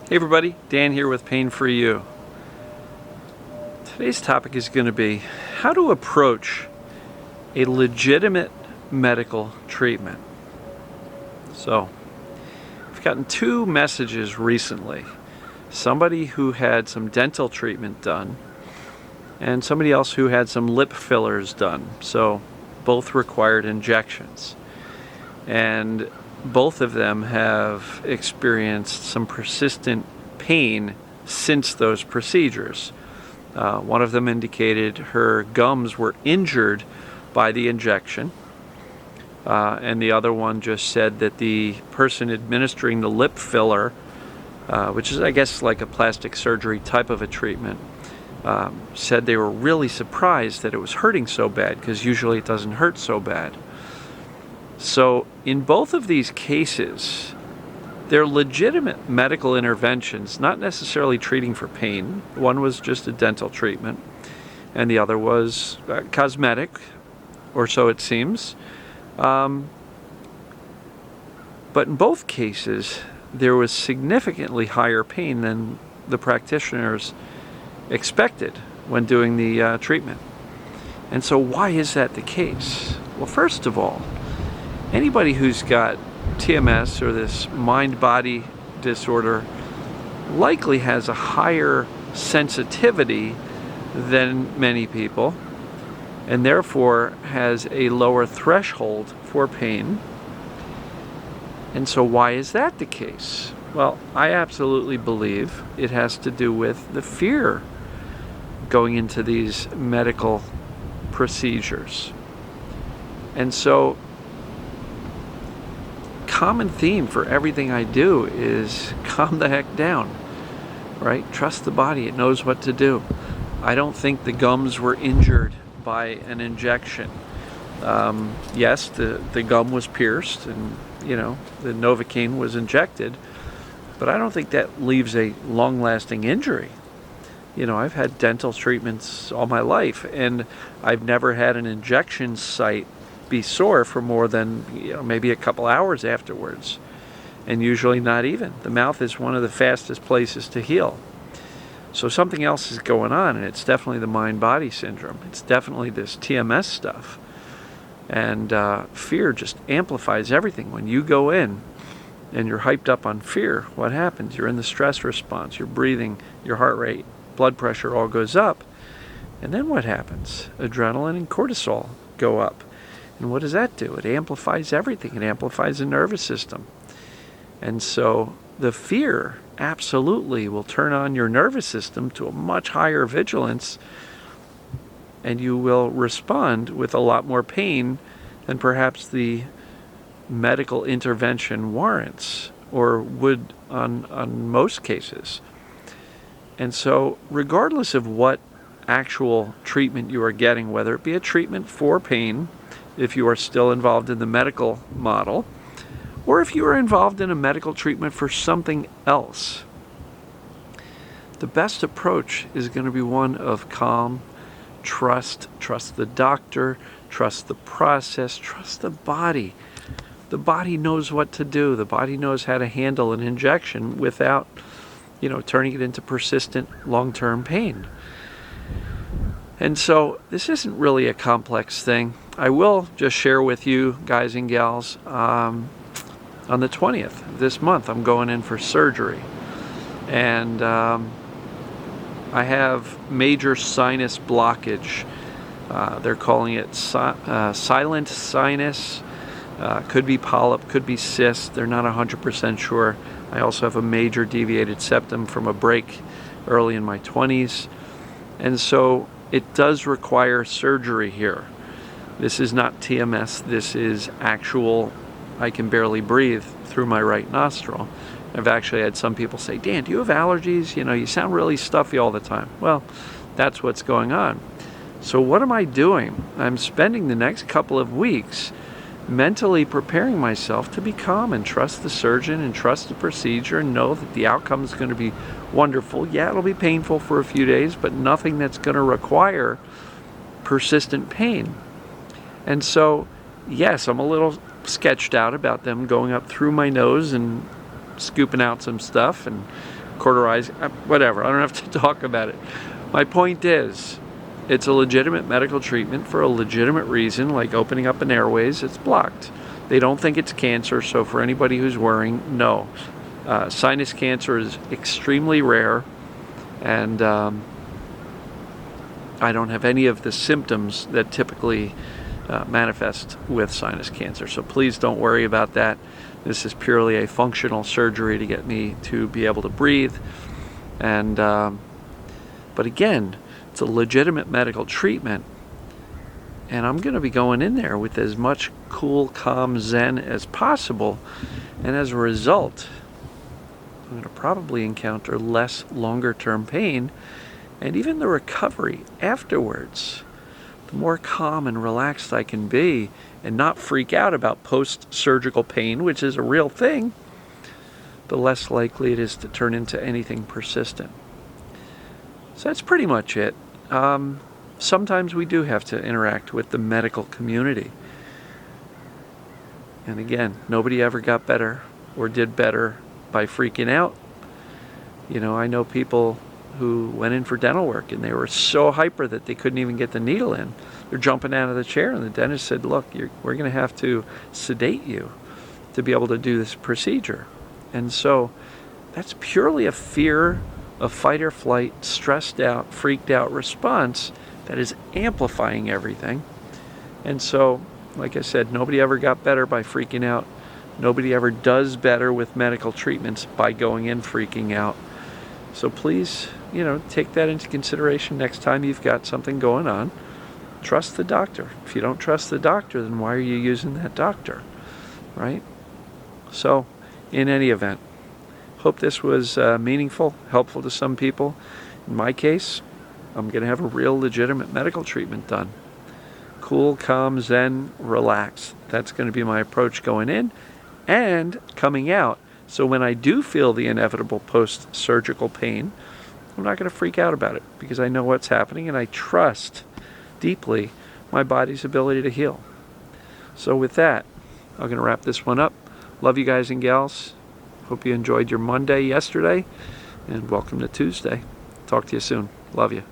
Hey everybody, Dan here with Pain For You. Today's topic is going to be how to approach a legitimate medical treatment. So, I've gotten two messages recently. Somebody who had some dental treatment done and somebody else who had some lip fillers done. So, both required injections. And both of them have experienced some persistent pain since those procedures. One of them indicated her gums were injured by the injection, and the other one just said that the person administering the lip filler, which is I guess like a plastic surgery type of a treatment, said they were really surprised that it was hurting so bad, because usually it doesn't hurt so bad. So in both of these cases, they're legitimate medical interventions, not necessarily treating for pain. One was just a dental treatment, and the other was cosmetic, or so it seems. But in both cases, there was significantly higher pain than the practitioners expected when doing the treatment. And so why is that the case? Well, first of all, anybody who's got TMS or this mind-body disorder likely has a higher sensitivity than many people, and therefore has a lower threshold for pain. And so why is that the case? Well, I absolutely believe it has to do with the fear going into these medical procedures. And so common theme for everything I do is calm the heck down, right? Trust the body, it knows what to do. I don't think the gums were injured by an injection. Yes, the gum was pierced and, the Novocaine was injected, but I don't think that leaves a long-lasting injury. I've had dental treatments all my life, and I've never had an injection site be sore for more than maybe a couple hours afterwards, and usually not even. The mouth is one of the fastest places to heal. So something else is going on, and it's definitely the mind-body syndrome. It's definitely this TMS stuff, and fear just amplifies everything. When you go in and you're hyped up on fear, what happens? You're in the stress response, you're breathing, your heart rate, blood pressure all goes up, and then what happens? Adrenaline and cortisol go up. And what does that do? It amplifies everything. It amplifies the nervous system. And so the fear absolutely will turn on your nervous system to a much higher vigilance, and you will respond with a lot more pain than perhaps the medical intervention warrants, or would on most cases. And so regardless of what actual treatment you are getting, whether it be a treatment for pain, if you are still involved in the medical model, or if you are involved in a medical treatment for something else, the best approach is going to be one of calm, trust the doctor, trust the process, trust the body. The body knows what to do. The body knows how to handle an injection without, turning it into persistent long-term pain. And so this isn't really a complex thing. I will just share with you, guys and gals, on the 20th of this month, I'm going in for surgery. And I have major sinus blockage. They're calling it silent sinus. Could be polyp, could be cyst. They're not 100% sure. I also have a major deviated septum from a break early in my 20s. And so it does require surgery here. This is not TMS, this is actual, I can barely breathe through my right nostril. I've actually had some people say, Dan, do you have allergies? You sound really stuffy all the time. Well, that's what's going on. So what am I doing? I'm spending the next couple of weeks mentally preparing myself to be calm and trust the surgeon and trust the procedure and know that the outcome is going to be wonderful. Yeah, it'll be painful for a few days, but nothing that's going to require persistent pain. And so, yes, I'm a little sketched out about them going up through my nose and scooping out some stuff and cauterize, whatever. I don't have to talk about it. My point is, it's a legitimate medical treatment for a legitimate reason, like opening up an airways. It's blocked. They don't think it's cancer, so for anybody who's worrying, no. Sinus cancer is extremely rare, and I don't have any of the symptoms that typically manifest with sinus cancer. So please don't worry about that. This is purely a functional surgery to get me to be able to breathe. And but again, it's a legitimate medical treatment, and I'm going to be going in there with as much cool, calm zen as possible. And as a result, I'm going to probably encounter less longer-term pain, and even the recovery afterwards. The more calm and relaxed I can be and not freak out about post-surgical pain, which is a real thing, the less likely it is to turn into anything persistent. So that's pretty much it. Sometimes we do have to interact with the medical community. And again, nobody ever got better or did better by freaking out. You know, I know people who went in for dental work and they were so hyper that they couldn't even get the needle in. They're jumping out of the chair, and the dentist said, look, we're going to have to sedate you to be able to do this procedure. And so that's purely a fear of fight or flight, stressed out, freaked out response that is amplifying everything. And so, like I said, nobody ever got better by freaking out. Nobody ever does better with medical treatments by going in freaking out. So please, take that into consideration next time you've got something going on. Trust the doctor. If you don't trust the doctor, then why are you using that doctor, right? So, in any event, hope this was meaningful, helpful to some people. In my case, I'm going to have a real legitimate medical treatment done. Cool, calm, zen, relax. That's going to be my approach going in and coming out. So when I do feel the inevitable post-surgical pain, I'm not going to freak out about it because I know what's happening and I trust deeply my body's ability to heal. So with that, I'm going to wrap this one up. Love you guys and gals. Hope you enjoyed your Monday yesterday, and welcome to Tuesday. Talk to you soon. Love you.